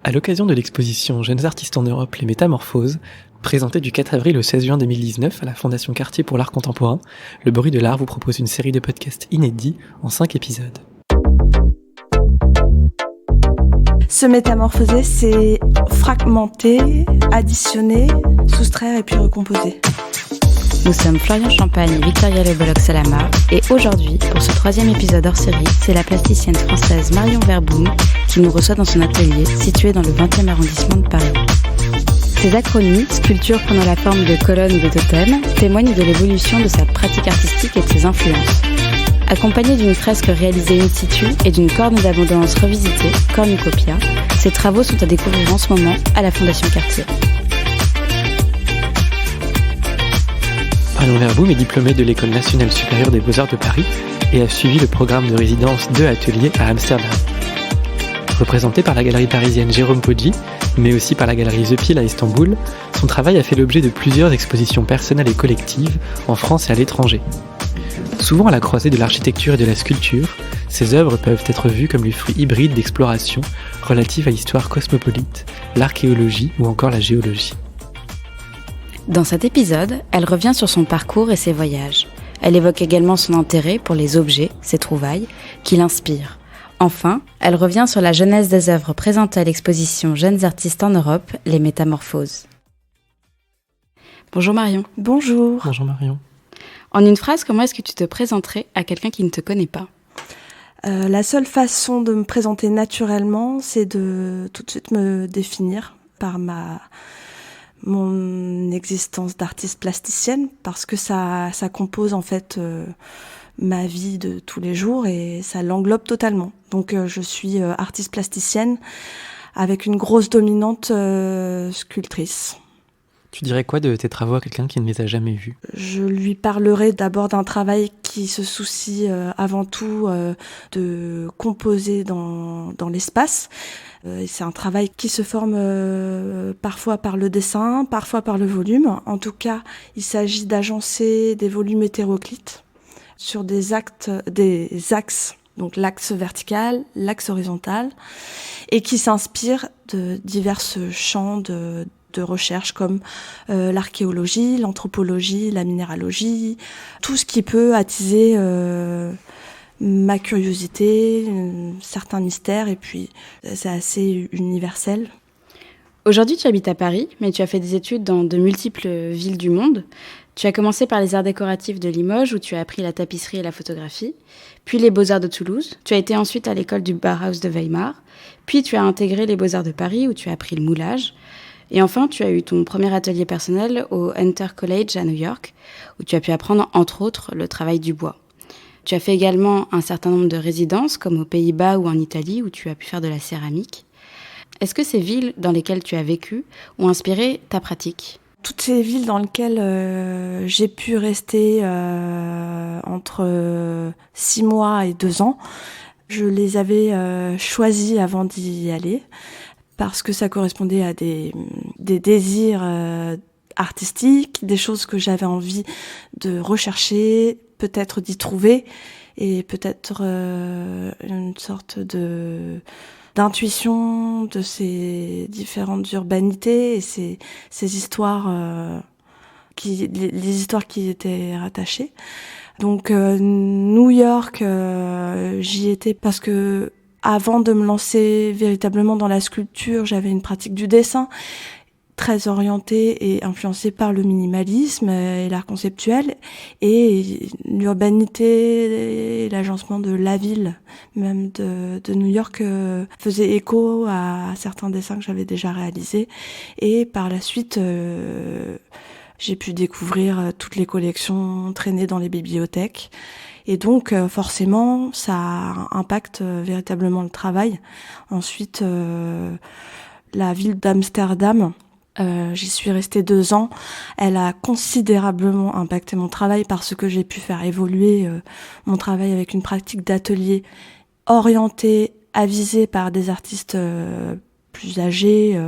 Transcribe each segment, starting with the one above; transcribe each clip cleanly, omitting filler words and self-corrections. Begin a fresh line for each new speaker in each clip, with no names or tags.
À l'occasion de l'exposition Jeunes artistes en Europe, les Métamorphoses, présentée du 4 avril au 16 juin 2019 à la Fondation Cartier pour l'art contemporain, Le Bruit de l'art vous propose une série de podcasts inédits en 5 épisodes.
Se métamorphoser, c'est fragmenter, additionner, soustraire et puis recomposer.
Nous sommes Florian Champagne et Victoria Le Bolloc-Salama et aujourd'hui, pour ce 3e épisode hors série, c'est la plasticienne française Marion Verboom qui nous reçoit dans son atelier situé dans le 20e arrondissement de Paris. Ces acronymes, sculptures prenant la forme de colonnes ou de totems, témoignent de l'évolution de sa pratique artistique et de ses influences. Accompagnée d'une fresque réalisée in situ et d'une corne d'abondance revisitée, Cornucopia, ces travaux sont à découvrir en ce moment à la Fondation Cartier.
Marion Verboom est diplômée de l'École nationale supérieure des beaux-arts de Paris et a suivi le programme de résidence de Atelier à Amsterdam. Représentée par la galerie parisienne Jérôme Poggi, mais aussi par la galerie The Peel à Istanbul, son travail a fait l'objet de plusieurs expositions personnelles et collectives en France et à l'étranger. Souvent à la croisée de l'architecture et de la sculpture, ses œuvres peuvent être vues comme les fruits hybrides d'explorations relatives à l'histoire cosmopolite, l'archéologie ou encore la géologie.
Dans cet épisode, elle revient sur son parcours et ses voyages. Elle évoque également son intérêt pour les objets, ses trouvailles, qui l'inspirent. Enfin, elle revient sur la genèse des œuvres présentées à l'exposition Jeunes artistes en Europe, les Métamorphoses. Bonjour Marion.
Bonjour.
Bonjour Marion.
En une phrase, comment est-ce que tu te présenterais à quelqu'un qui ne te connaît pas ?
La seule façon de me présenter naturellement, c'est de tout de suite me définir par mon existence d'artiste plasticienne, parce que ça compose en fait ma vie de tous les jours et ça l'englobe totalement. Donc je suis artiste plasticienne avec une grosse dominante sculptrice.
Tu dirais quoi de tes travaux à quelqu'un qui ne les a jamais vus ?
Je lui parlerai d'abord d'un travail qui se soucie avant tout de composer dans l'espace. C'est un travail qui se forme parfois par le dessin, parfois par le volume. En tout cas, il s'agit d'agencer des volumes hétéroclites sur des axes, donc l'axe vertical, l'axe horizontal, et qui s'inspire de divers champs de recherche comme l'archéologie, l'anthropologie, la minéralogie, tout ce qui peut attiser ma curiosité, certains mystères, et puis c'est assez universel.
Aujourd'hui, tu habites à Paris, mais tu as fait des études dans de multiples villes du monde. Tu as commencé par les arts décoratifs de Limoges, où tu as appris la tapisserie et la photographie, puis les beaux-arts de Toulouse. Tu as été ensuite à l'école du Bauhaus de Weimar, puis tu as intégré les beaux-arts de Paris, où tu as appris le moulage. Et enfin, tu as eu ton premier atelier personnel au Hunter College à New York, où tu as pu apprendre, entre autres, le travail du bois. Tu as fait également un certain nombre de résidences, comme aux Pays-Bas ou en Italie, où tu as pu faire de la céramique. Est-ce que ces villes dans lesquelles tu as vécu ont inspiré ta pratique ?
Toutes ces villes dans lesquelles j'ai pu rester entre 6 mois et 2 ans, je les avais choisies avant d'y aller, parce que ça correspondait à des désirs artistiques, des choses que j'avais envie de rechercher, peut-être d'y trouver, et peut-être une sorte d'intuition de ces différentes urbanités et ces histoires, les histoires qui étaient rattachées. Donc New York, j'y étais parce que avant de me lancer véritablement dans la sculpture, j'avais une pratique du dessin très orientée et influencée par le minimalisme et l'art conceptuel, et l'urbanité et l'agencement de la ville, même de New York, faisait écho à certains dessins que j'avais déjà réalisés. Et par la suite, j'ai pu découvrir toutes les collections traînées dans les bibliothèques. Et donc, forcément, ça impacte véritablement le travail. Ensuite, la ville d'Amsterdam, j'y suis restée 2 ans. Elle a considérablement impacté mon travail parce que j'ai pu faire évoluer mon travail avec une pratique d'atelier orientée, avisée par des artistes plus âgés,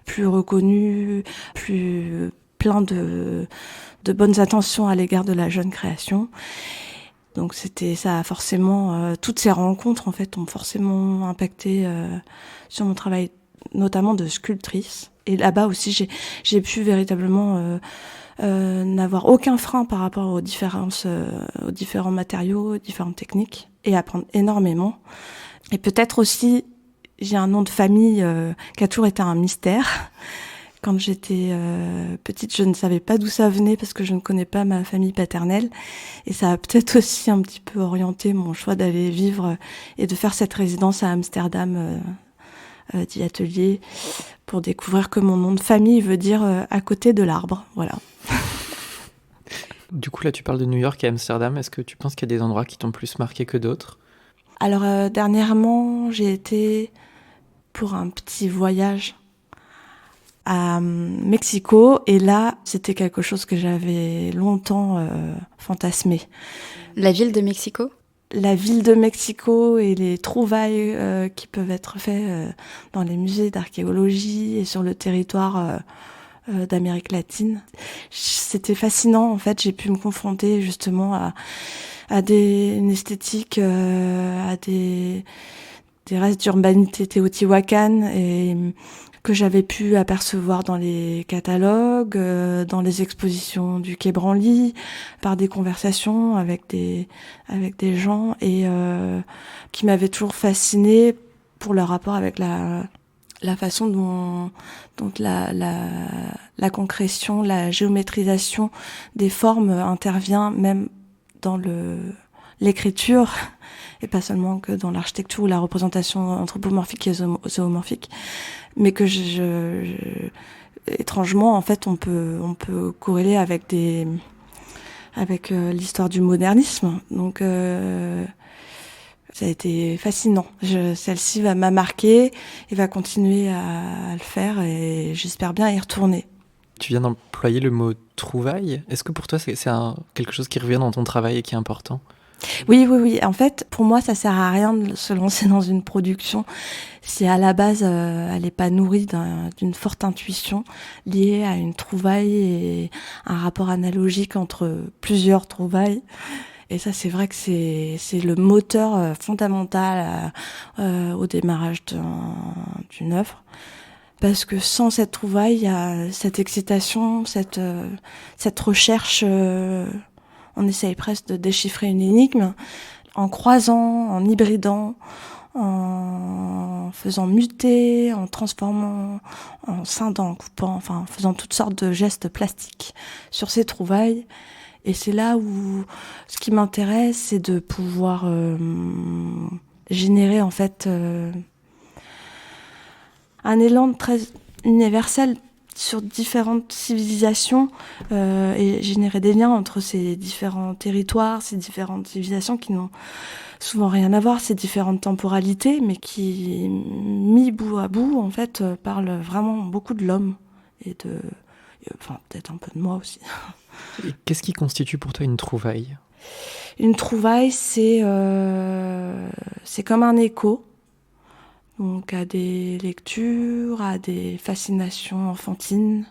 plus reconnus, plus plein de bonnes intentions à l'égard de la jeune création. Donc ça a forcément, toutes ces rencontres en fait ont forcément impacté sur mon travail notamment de sculptrice. Et là-bas aussi, j'ai pu véritablement n'avoir aucun frein par rapport aux différences, aux différents matériaux, aux différentes techniques, et apprendre énormément. Et peut-être aussi, j'ai un nom de famille qui a toujours été un mystère. Quand j'étais petite, je ne savais pas d'où ça venait parce que je ne connais pas ma famille paternelle. Et ça a peut-être aussi un petit peu orienté mon choix d'aller vivre et de faire cette résidence à Amsterdam d'atelier pour découvrir que mon nom de famille veut dire à côté de l'arbre. Voilà.
Du coup, là, tu parles de New York et Amsterdam. Est-ce que tu penses qu'il y a des endroits qui t'ont plus marqué que d'autres ?
Alors, dernièrement, j'ai été pour un petit voyage à Mexico, et là, c'était quelque chose que j'avais longtemps fantasmé.
La ville de Mexico ?
La ville de Mexico et les trouvailles qui peuvent être faites dans les musées d'archéologie et sur le territoire d'Amérique latine. C'était fascinant, en fait, j'ai pu me confronter justement à une esthétique, à des restes d'urbanité téotihuacane et que j'avais pu apercevoir dans les catalogues, dans les expositions du Quai Branly, par des conversations avec des gens et qui m'avaient toujours fascinée pour leur rapport avec la façon dont la concrétion, la géométrisation des formes intervient même dans l'écriture et pas seulement que dans l'architecture ou la représentation anthropomorphique et zoomorphique, mais que étrangement en fait on peut corréler avec l'histoire du modernisme. Donc ça a été fascinant. Celle-ci m'a marquée et va continuer à le faire et j'espère bien y retourner.
Tu viens d'employer le mot trouvaille. Est-ce que pour toi c'est quelque chose qui revient dans ton travail et qui est important ?
Oui. En fait, pour moi, ça sert à rien de se lancer dans une production si à la base, elle n'est pas nourrie d'une forte intuition liée à une trouvaille et un rapport analogique entre plusieurs trouvailles. Et ça, c'est vrai que c'est le moteur fondamental au démarrage d'une œuvre. Parce que sans cette trouvaille, il y a cette excitation, cette recherche. On essaye presque de déchiffrer une énigme en croisant, en hybridant, en faisant muter, en transformant, en scindant, en coupant, enfin en faisant toutes sortes de gestes plastiques sur ces trouvailles. Et c'est là où ce qui m'intéresse, c'est de pouvoir générer en fait un élan très universel sur différentes civilisations et générer des liens entre ces différents territoires, ces différentes civilisations qui n'ont souvent rien à voir, ces différentes temporalités, mais qui, mis bout à bout, en fait, parlent vraiment beaucoup de l'homme et enfin, peut-être un peu de moi aussi.
Et qu'est-ce qui constitue pour toi une trouvaille ?
Une trouvaille, c'est comme un écho. Donc à des lectures, à des fascinations enfantines,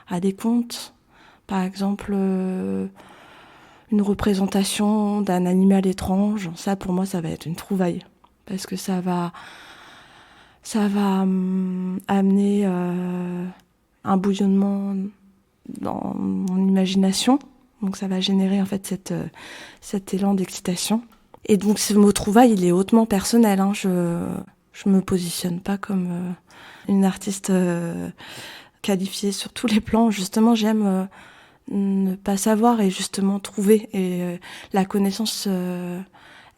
à des contes. Par exemple, une représentation d'un animal étrange. Ça, pour moi, ça va être une trouvaille. Parce que ça va amener un bouillonnement dans mon imagination. Donc ça va générer en fait cet élan d'excitation. Et donc ce mot trouvaille, il est hautement personnel. Je me positionne pas comme une artiste qualifiée sur tous les plans. Justement, j'aime ne pas savoir et justement trouver. Et la connaissance,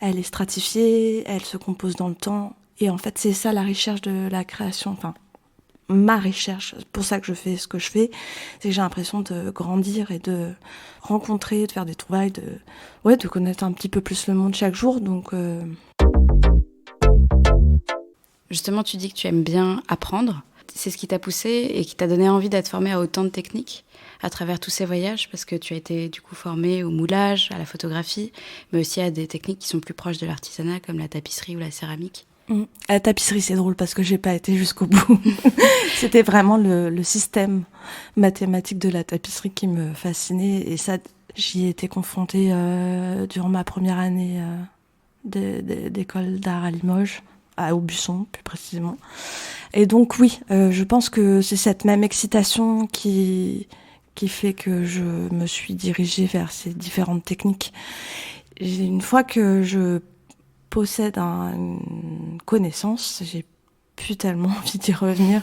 elle est stratifiée, elle se compose dans le temps. Et en fait, c'est ça la recherche de la création. Enfin, ma recherche, c'est pour ça que je fais ce que je fais, c'est que j'ai l'impression de grandir et de rencontrer, de faire des trouvailles, de connaître un petit peu plus le monde chaque jour. Donc
Justement, tu dis que tu aimes bien apprendre. C'est ce qui t'a poussé et qui t'a donné envie d'être formée à autant de techniques à travers tous ces voyages, parce que tu as été du coup formée au moulage, à la photographie, mais aussi à des techniques qui sont plus proches de l'artisanat, comme la tapisserie ou la céramique.
La tapisserie, c'est drôle parce que j'ai pas été jusqu'au bout. C'était vraiment le système mathématique de la tapisserie qui me fascinait, et ça, j'y ai été confrontée durant ma première année d'école d'art à Limoges. à Aubusson plus précisément. Et donc oui, je pense que c'est cette même excitation qui fait que je me suis dirigée vers ces différentes techniques. Une fois que je possède une connaissance, j'ai plus tellement envie d'y revenir.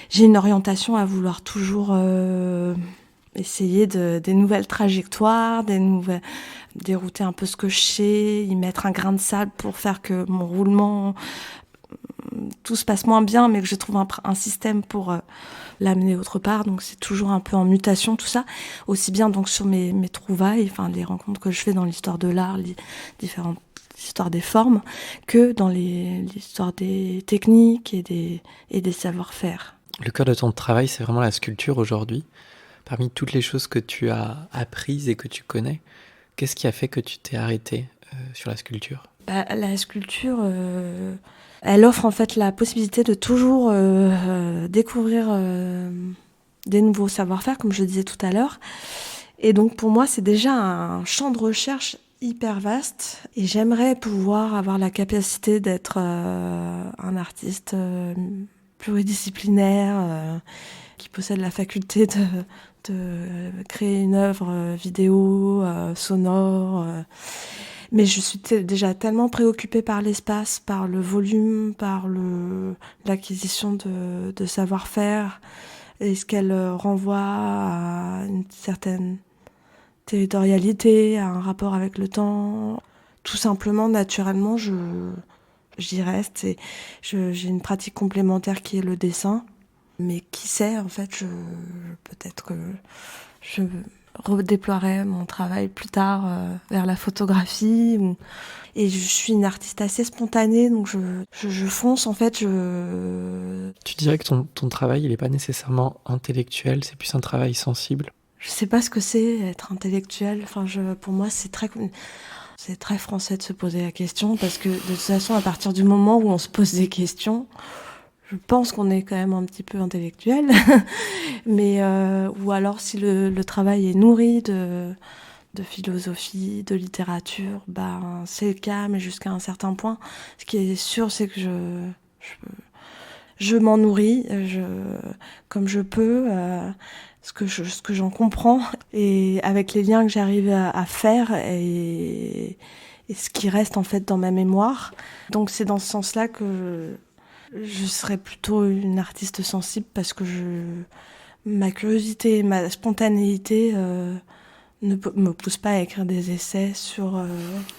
J'ai une orientation à vouloir toujours essayer des nouvelles trajectoires, dérouter un peu ce que je sais, y mettre un grain de sable pour faire que mon roulement, tout se passe moins bien, mais que je trouve un système pour l'amener autre part. Donc c'est toujours un peu en mutation tout ça, aussi bien donc sur mes trouvailles, enfin les rencontres que je fais dans l'histoire de l'art, les différentes histoires des formes, que dans l'histoire des techniques et des savoir-faire.
Le cœur de ton travail, c'est vraiment la sculpture aujourd'hui. Parmi toutes les choses que tu as apprises et que tu connais, qu'est-ce qui a fait que tu t'es arrêtée sur la sculpture ?
La sculpture, elle offre en fait la possibilité de toujours découvrir des nouveaux savoir-faire, comme je le disais tout à l'heure. Et donc pour moi, c'est déjà un champ de recherche hyper vaste. Et j'aimerais pouvoir avoir la capacité d'être un artiste pluridisciplinaire qui possède la faculté de créer une œuvre vidéo, sonore. Mais je suis déjà tellement préoccupée par l'espace, par le volume, par l'acquisition de savoir-faire, et ce qu'elle renvoie à une certaine territorialité, à un rapport avec le temps. Tout simplement, naturellement, j'y reste. Et j'ai une pratique complémentaire qui est le dessin. Mais qui sait, en fait, peut-être que je redéploierai mon travail plus tard vers la photographie. Et je suis une artiste assez spontanée, donc je fonce, en fait.
Tu dirais que ton travail, il n'est pas nécessairement intellectuel, c'est plus un travail sensible ?
Je sais pas ce que c'est être intellectuel. Enfin, pour moi, c'est très français de se poser la question, parce que de toute façon, à partir du moment où on se pose des questions, je pense qu'on est quand même un petit peu intellectuel. Mais ou alors si le travail est nourri de philosophie, de littérature, c'est le cas, mais jusqu'à un certain point. Ce qui est sûr, c'est que je m'en nourris, comme je peux, ce que j'en comprends, et avec les liens que j'arrive à faire et ce qui reste en fait dans ma mémoire. Donc c'est dans ce sens-là que je serais plutôt une artiste sensible, parce que ma curiosité, ma spontanéité ne me pousse pas à écrire des essais sur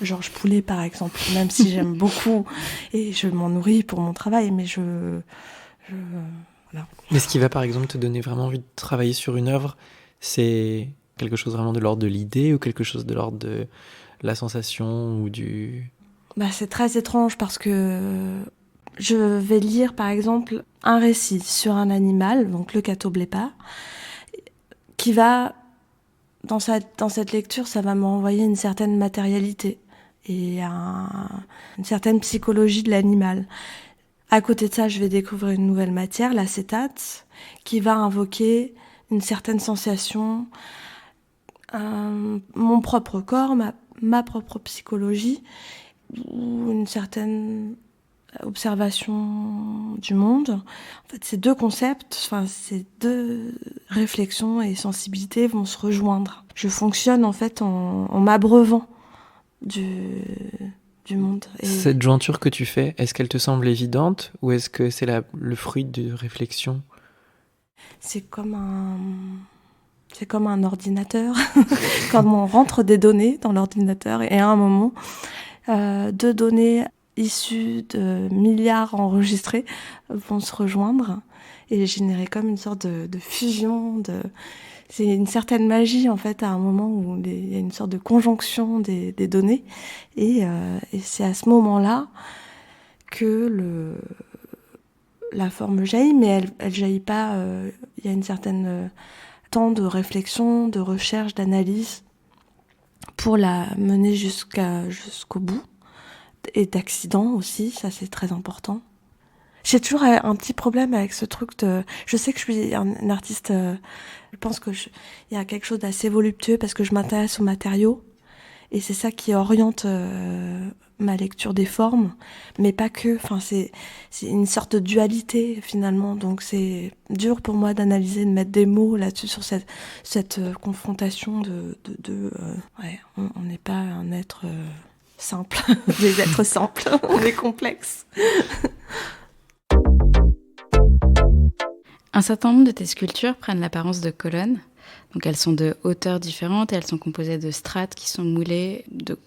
Georges Poulet, par exemple, même si j'aime beaucoup et je m'en nourris pour mon travail, mais voilà.
Mais ce qui va, par exemple, te donner vraiment envie de travailler sur une œuvre, c'est quelque chose vraiment de l'ordre de l'idée ou quelque chose de l'ordre de la sensation ou du...
C'est très étrange, parce que je vais lire, par exemple, un récit sur un animal, donc le catoblépa, qui va, dans cette lecture, ça va m'envoyer une certaine matérialité et une certaine psychologie de l'animal. À côté de ça, je vais découvrir une nouvelle matière, l'acétate, qui va invoquer une certaine sensation, mon propre corps, ma propre psychologie, ou une certaine observation du monde. En fait, ces deux concepts, ces deux réflexions et sensibilités vont se rejoindre. Je fonctionne en fait en m'abreuvant du monde. Et
cette jointure que tu fais, est-ce qu'elle te semble évidente ou est-ce que c'est le fruit de réflexion ?
C'est comme un ordinateur. Quand on rentre des données dans l'ordinateur, et à un moment, deux données issus de milliards enregistrés vont se rejoindre et générer comme une sorte de fusion. C'est une certaine magie, en fait, à un moment où il y a une sorte de conjonction des données. Et c'est à ce moment-là que la forme jaillit, mais elle jaillit pas. Il y a une certaine temps de réflexion, de recherche, d'analyse pour la mener jusqu'au bout. Et d'accidents aussi, ça c'est très important. J'ai toujours un petit problème avec ce truc de... Je sais que je suis un artiste, je pense que il y a quelque chose d'assez voluptueux parce que je m'intéresse aux matériaux. Et c'est ça qui oriente ma lecture des formes, mais pas que. Enfin, c'est une sorte de dualité finalement. Donc c'est dur pour moi d'analyser, de mettre des mots là-dessus sur cette confrontation ouais, on n'est pas un être simple, des êtres simples, on est complexe.
Un certain nombre de tes sculptures prennent l'apparence de colonnes. Donc elles sont de hauteurs différentes et elles sont composées de strates qui sont moulées de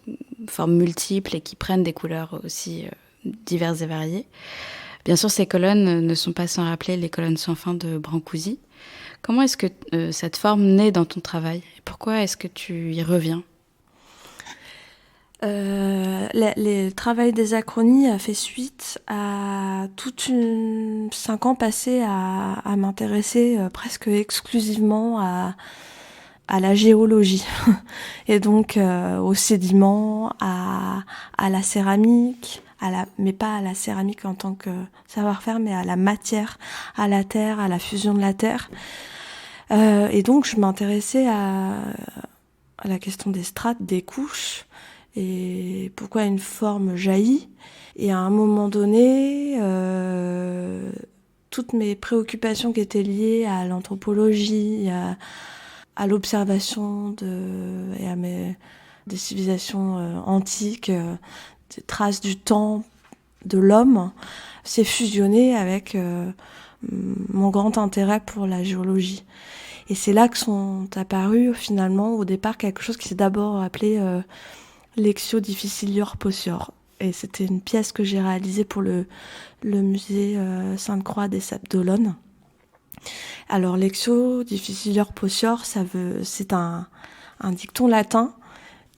formes multiples et qui prennent des couleurs aussi diverses et variées. Bien sûr, ces colonnes ne sont pas sans rappeler les colonnes sans fin de Brancusi. Comment est-ce que cette forme naît dans ton travail ? Et pourquoi est-ce que tu y reviens ?
Le travail des acronies a fait suite à 5 ans passés à m'intéresser presque exclusivement à la géologie et donc aux sédiments, à la céramique, mais pas à la céramique en tant que savoir-faire, mais à la matière, à la terre, à la fusion de la terre. Et donc je m'intéressais à la question des strates, des couches, et pourquoi une forme jaillit. Et à un moment donné, toutes mes préoccupations qui étaient liées à l'anthropologie, à l'observation et à des civilisations antiques, des traces du temps de l'homme, s'est fusionné avec mon grand intérêt pour la géologie. Et c'est là que sont apparus finalement au départ quelque chose qui s'est d'abord appelé Lectio Difficilior Possior. Et c'était une pièce que j'ai réalisée pour le musée Sainte-Croix des Sables d'Olonne. Alors Lectio Difficilior Possior, c'est un dicton latin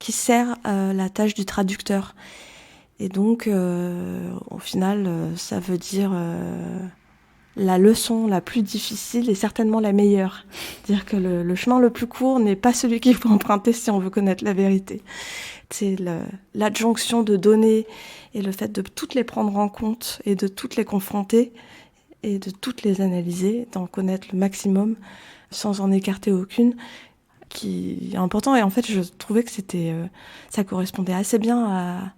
qui sert la tâche du traducteur. Et donc au final ça veut dire la leçon la plus difficile est certainement la meilleure. C'est-à-dire que le chemin le plus court n'est pas celui qu'il faut emprunter si on veut connaître la vérité. C'est l'adjonction de données et le fait de toutes les prendre en compte et de toutes les confronter et de toutes les analyser, d'en connaître le maximum sans en écarter aucune, qui est important. Et en fait, je trouvais que ça correspondait assez bien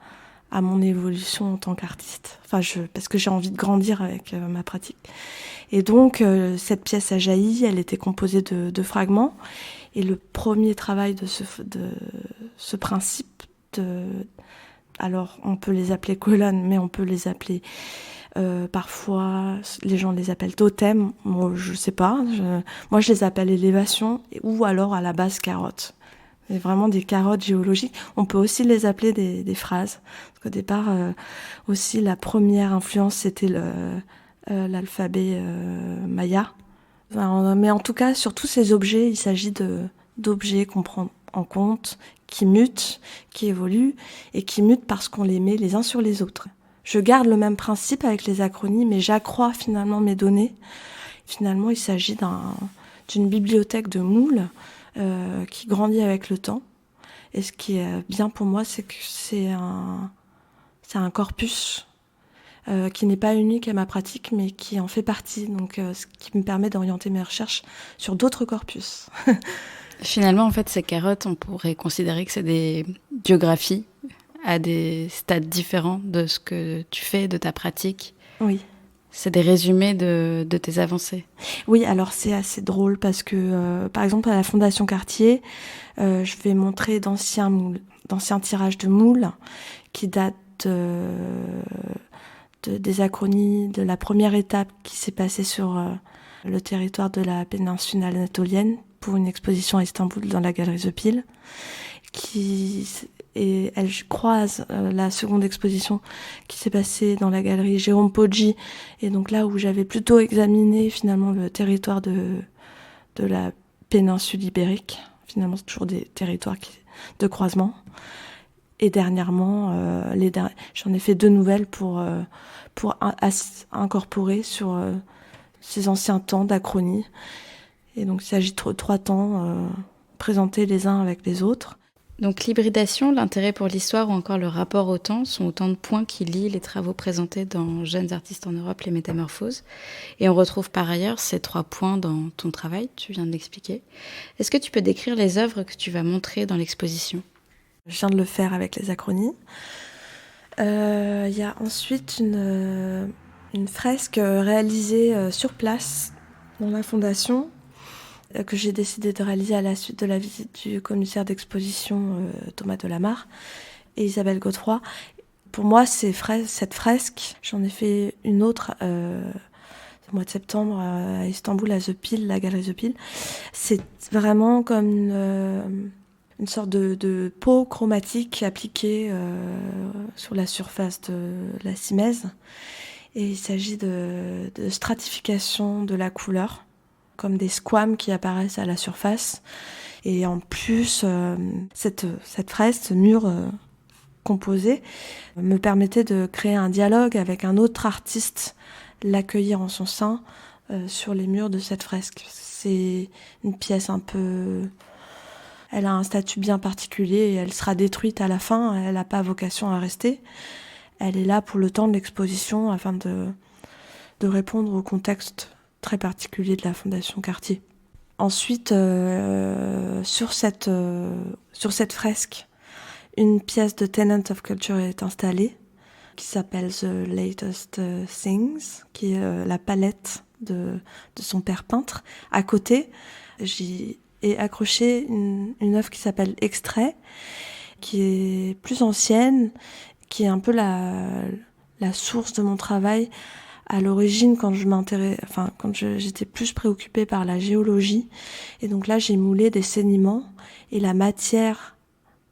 à mon évolution en tant qu'artiste. Parce que j'ai envie de grandir avec ma pratique. Et donc, cette pièce a jailli, elle était composée de fragments. Et le premier travail de ce principe, alors on peut les appeler colonnes, mais on peut les appeler parfois, les gens les appellent totems. Moi, je sais pas. Moi, je les appelle élévations ou alors à la base carottes. C'est vraiment des carottes géologiques. On peut aussi les appeler des phrases. Parce qu'au départ, aussi, la première influence, c'était l'alphabet maya. Enfin, mais en tout cas, sur tous ces objets, il s'agit d'objets qu'on prend en compte, qui mutent, qui évoluent, et qui mutent parce qu'on les met les uns sur les autres. Je garde le même principe avec les acronymes, mais j'accrois finalement mes données. Finalement, il s'agit d'une bibliothèque de moules qui grandit avec le temps. Et ce qui est bien pour moi, c'est que c'est un corpus qui n'est pas unique à ma pratique, mais qui en fait partie. Donc, ce qui me permet d'orienter mes recherches sur d'autres corpus.
Finalement, en fait, ces carottes, on pourrait considérer que c'est des biographies à des stades différents de ce que tu fais, de ta pratique.
Oui.
C'est des résumés de tes avancées.
Oui, alors c'est assez drôle parce que, par exemple, à la Fondation Cartier, je vais montrer d'anciens tirages de moules qui datent des acronies de la première étape qui s'est passée sur le territoire de la péninsule anatolienne pour une exposition à Istanbul dans la galerie The Pile. Et elle croise la seconde exposition qui s'est passée dans la galerie Jérôme Poggi, et donc là où j'avais plutôt examiné finalement le territoire de la péninsule ibérique. Finalement, c'est toujours des territoires de croisement. Et dernièrement, j'en ai fait 2 nouvelles pour incorporer sur ces anciens temps d'achronie. Et donc il s'agit de 3 temps présentés les uns avec les autres.
Donc l'hybridation, l'intérêt pour l'histoire ou encore le rapport au temps sont autant de points qui lient les travaux présentés dans Jeunes artistes en Europe, les métamorphoses. Et on retrouve par ailleurs ces 3 points dans ton travail, tu viens de l'expliquer. Est-ce que tu peux décrire les œuvres que tu vas montrer dans l'exposition ?
Je viens de le faire avec les acronymes. Il y a ensuite une fresque réalisée sur place dans la fondation que j'ai décidé de réaliser à la suite de la visite du commissaire d'exposition Thomas Delamarre et Isabelle Godefroy. Pour moi, cette fresque, j'en ai fait une autre au mois de septembre à Istanbul, à The Peel, la galerie The Peel. C'est vraiment comme une sorte de peau chromatique appliquée sur la surface de la simèse. Et il s'agit de stratification de la couleur, comme des squames qui apparaissent à la surface. Et en plus, cette fresque, ce mur composé, me permettait de créer un dialogue avec un autre artiste, l'accueillir en son sein sur les murs de cette fresque. C'est une pièce un peu... Elle a un statut bien particulier et elle sera détruite à la fin, elle n'a pas vocation à rester. Elle est là pour le temps de l'exposition afin de répondre au contexte très particulier de la Fondation Cartier. Ensuite, sur cette fresque, une pièce de Tenant of Culture est installée qui s'appelle The Latest Things, qui est la palette de son père peintre. À côté, j'y ai accroché une œuvre qui s'appelle Extrait, qui est plus ancienne, qui est un peu la source de mon travail. À l'origine, quand j'étais plus préoccupée par la géologie, et donc là j'ai moulé des sédiments et la matière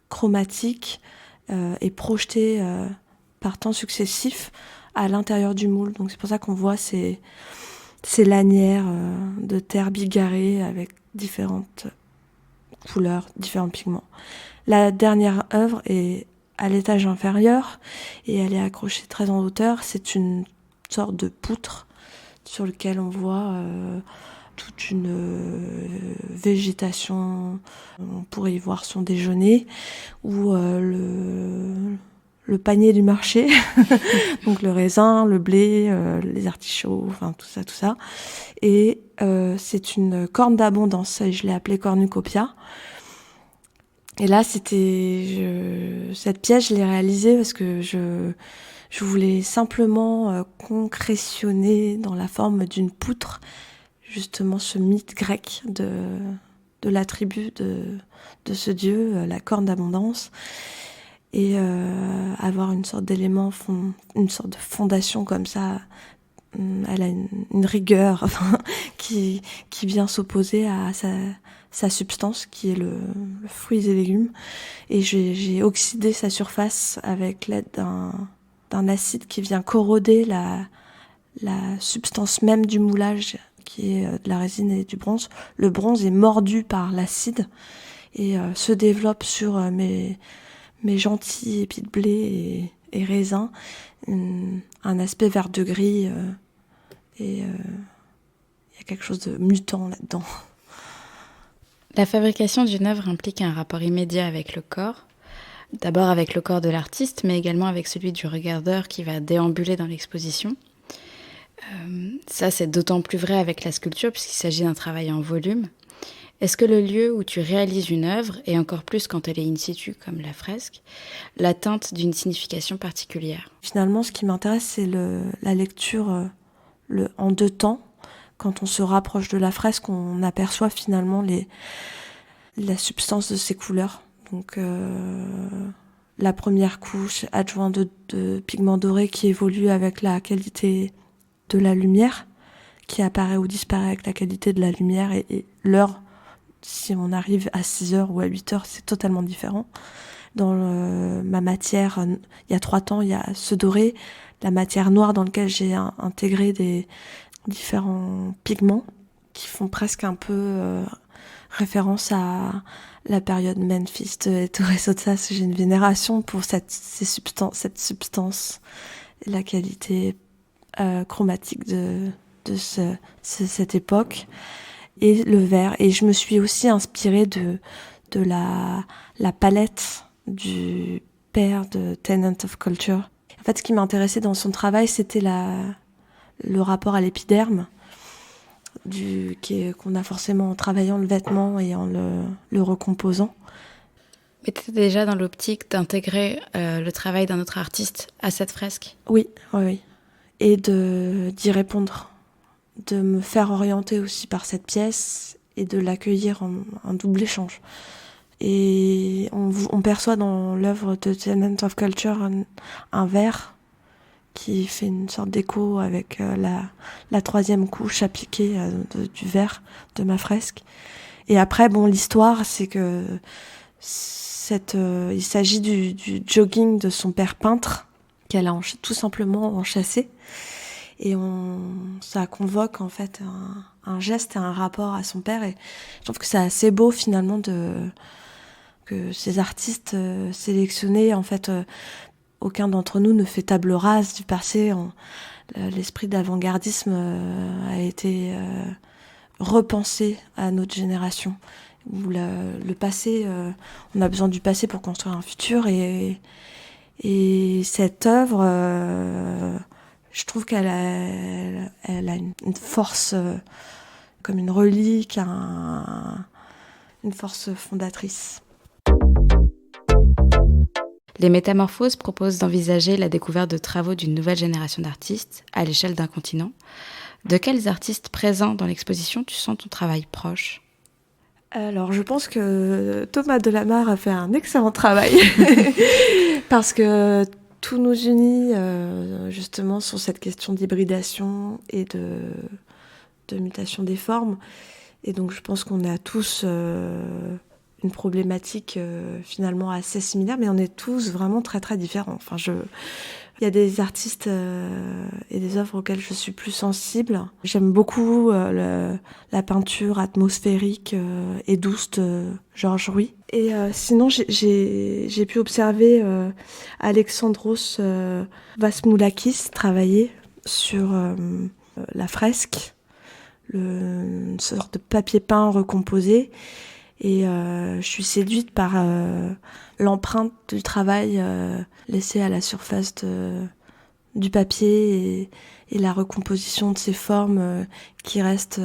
chromatique est projetée par temps successif à l'intérieur du moule. Donc c'est pour ça qu'on voit ces lanières de terre bigarrée avec différentes couleurs, différents pigments. La dernière œuvre est à l'étage inférieur et elle est accrochée très en hauteur. C'est une sorte de poutre sur lequel on voit toute une végétation. On pourrait y voir son déjeuner ou le panier du marché, donc le raisin, le blé, les artichauts, enfin tout ça. Et c'est une corne d'abondance, et je l'ai appelée cornucopia. Et là, cette pièce, je l'ai réalisée parce que je voulais simplement concrétionner dans la forme d'une poutre, justement ce mythe grec de l'attribut de ce dieu, la corne d'abondance, et avoir une sorte d'élément, une sorte de fondation comme ça. Elle a une rigueur qui vient s'opposer à sa substance, qui est le fruits et légumes. Et j'ai oxydé sa surface avec l'aide d'un acide qui vient corroder la substance même du moulage, qui est de la résine et du bronze. Le bronze est mordu par l'acide et se développe sur mes gentils épis de blé et raisins, un aspect vert de gris, et il y a quelque chose de mutant là-dedans.
La fabrication d'une œuvre implique un rapport immédiat avec le corps. D'abord avec le corps de l'artiste, mais également avec celui du regardeur qui va déambuler dans l'exposition. Ça, c'est d'autant plus vrai avec la sculpture puisqu'il s'agit d'un travail en volume. Est-ce que le lieu où tu réalises une œuvre, et encore plus quand elle est in situ comme la fresque, la teinte d'une signification particulière ?
Finalement, ce qui m'intéresse, c'est la lecture en deux temps. Quand on se rapproche de la fresque, on aperçoit finalement la substance de ses couleurs. Donc la première couche adjointe de pigments dorés qui évolue avec la qualité de la lumière, qui apparaît ou disparaît avec la qualité de la lumière, et l'heure, si on arrive à 6h ou à 8h, c'est totalement différent. Dans ma matière, il y a 3 temps, il y a ce doré, la matière noire dans laquelle j'ai intégré des différents pigments qui font presque un peu référence à la période Memphis et Torres Sotsas. J'ai une vénération pour cette substance, la qualité chromatique de cette époque, et le vert. Et je me suis aussi inspirée de la palette du père de Tenant of Culture. En fait, ce qui m'intéressait dans son travail, c'était le rapport à l'épiderme, qu'on a forcément en travaillant le vêtement et en le recomposant.
Mais tu étais déjà dans l'optique d'intégrer le travail d'un autre artiste à cette fresque?
Oui, oui, oui. Et d'y répondre, de me faire orienter aussi par cette pièce et de l'accueillir en double échange. Et on perçoit dans l'œuvre de Tenant of Culture un verre qui fait une sorte d'écho avec la troisième couche appliquée du verre de ma fresque. Et après, bon, l'histoire, c'est que il s'agit du jogging de son père peintre qu'elle a tout simplement enchâssé. Et ça convoque en fait un geste et un rapport à son père. Et je trouve que c'est assez beau finalement que ces artistes sélectionnés, en fait, aucun d'entre nous ne fait table rase du passé. L'esprit d'avant-gardisme a été repensé à notre génération. Où le passé, on a besoin du passé pour construire un futur. Et cette œuvre, je trouve qu'elle a une force comme une relique, une force fondatrice.
Les Métamorphoses proposent d'envisager la découverte de travaux d'une nouvelle génération d'artistes à l'échelle d'un continent. De quels artistes présents dans l'exposition tu sens ton travail proche?
Alors, je pense que Thomas Delamarre a fait un excellent travail parce que tout nous unit justement sur cette question d'hybridation et de mutation des formes. Et donc, je pense qu'on a tous une problématique finalement assez similaire, mais on est tous vraiment très très différents. Enfin, il y a des artistes et des œuvres auxquelles je suis plus sensible. J'aime beaucoup la peinture atmosphérique et douce de Georges Rouy. Et sinon, j'ai pu observer Alexandros Vasmoulakis travailler sur la fresque, une sorte de papier peint recomposé. Et je suis séduite par l'empreinte du travail laissé à la surface du papier et la recomposition de ces formes qui restent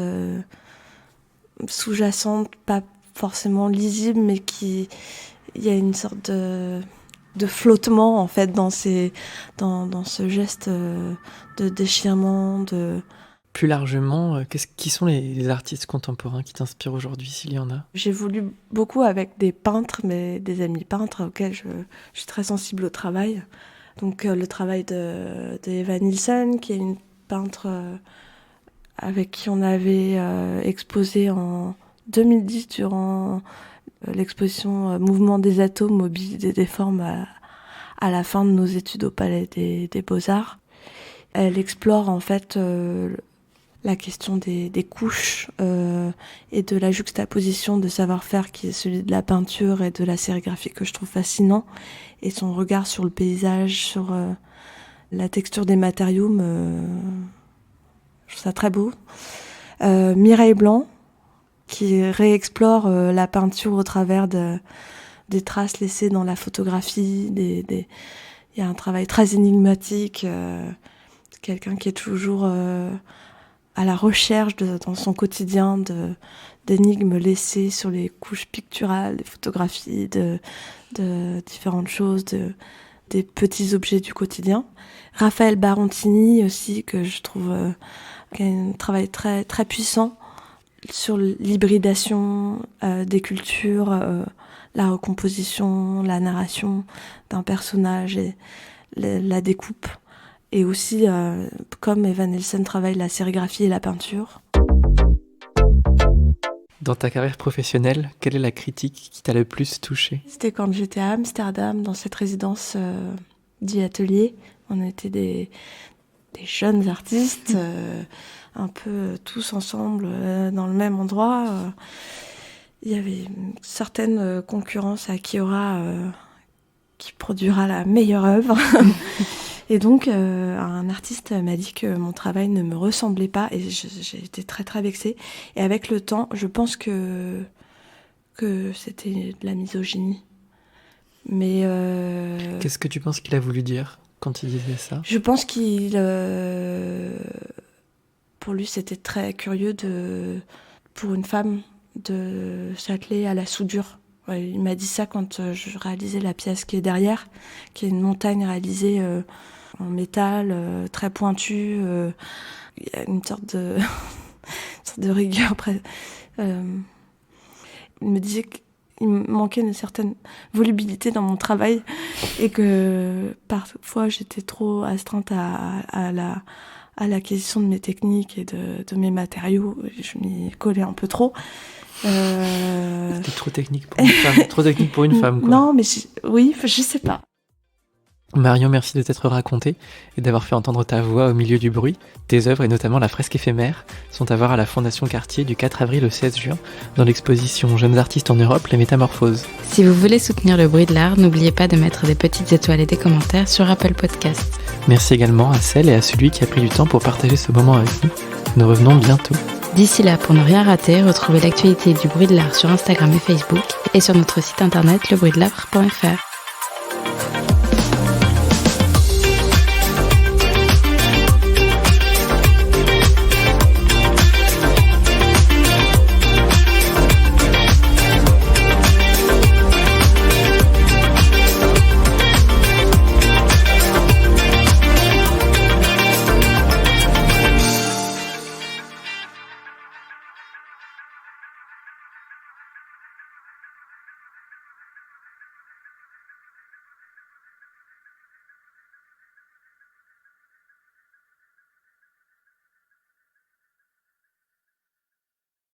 sous-jacentes, pas forcément lisibles, mais il y a une sorte de flottement en fait dans ce geste de déchirement,
Plus largement, qui sont les artistes contemporains qui t'inspirent aujourd'hui, s'il y en a?
J'évolue beaucoup avec des peintres, mais des amis peintres auxquels je suis très sensible au travail. Donc le travail de Eva Nilsson, qui est une peintre avec qui on avait exposé en 2010 durant l'exposition Mouvement des atomes, mobilité des formes à la fin de nos études au Palais des Beaux-Arts. Elle explore en fait la question des couches et de la juxtaposition de savoir-faire qui est celui de la peinture et de la sérigraphie que je trouve fascinant, et son regard sur le paysage, sur la texture des matériaux, je trouve ça très beau. Mireille Blanc, qui réexplore la peinture au travers des traces laissées dans la photographie. Il y a un travail très énigmatique, quelqu'un qui est toujours à la recherche dans son quotidien d'énigmes laissées sur les couches picturales, des photographies, de différentes choses, des petits objets du quotidien. Raphaël Barontini aussi, que je trouve qui a un travail très, très puissant sur l'hybridation des cultures, la recomposition, la narration d'un personnage et la découpe. Et aussi, comme Eva Nilsson travaille la sérigraphie et la peinture.
Dans ta carrière professionnelle, quelle est la critique qui t'a le plus touchée?
C'était quand j'étais à Amsterdam, dans cette résidence dit atelier. On était des jeunes artistes, un peu tous ensemble dans le même endroit. Il y avait une certaine concurrence à Kiora qui produira la meilleure œuvre. Et donc, un artiste m'a dit que mon travail ne me ressemblait pas, et j'ai été très très vexée. Et avec le temps, je pense que c'était de la misogynie. Mais
qu'est-ce que tu penses qu'il a voulu dire quand il disait ça?
Je pense pour lui, c'était très curieux pour une femme de s'atteler à la soudure. Ouais, il m'a dit ça quand je réalisais la pièce qui est derrière, qui est une montagne réalisée en métal, très pointue. Il y a une sorte de, de rigueur. Il me disait qu'il me manquait une certaine volubilité dans mon travail et que parfois j'étais trop astreinte à l'acquisition de mes techniques et de mes matériaux. Je m'y collais un peu trop.
C'était trop technique pour une femme. Trop technique pour une femme, quoi.
Non, mais oui, je sais pas.
Marion, merci de t'être racontée et d'avoir fait entendre ta voix au milieu du bruit. Tes œuvres, et notamment la fresque éphémère, sont à voir à la Fondation Cartier du 4 avril au 16 juin dans l'exposition Jeunes artistes en Europe, les Métamorphoses.
Si vous voulez soutenir le bruit de l'art, n'oubliez pas de mettre des petites étoiles et des commentaires sur Apple Podcasts.
Merci également à celle et à celui qui a pris du temps pour partager ce moment avec nous. Nous revenons bientôt.
D'ici là, pour ne rien rater, retrouvez l'actualité du bruit de l'art sur Instagram et Facebook et sur notre site internet lebruitdel'art.fr.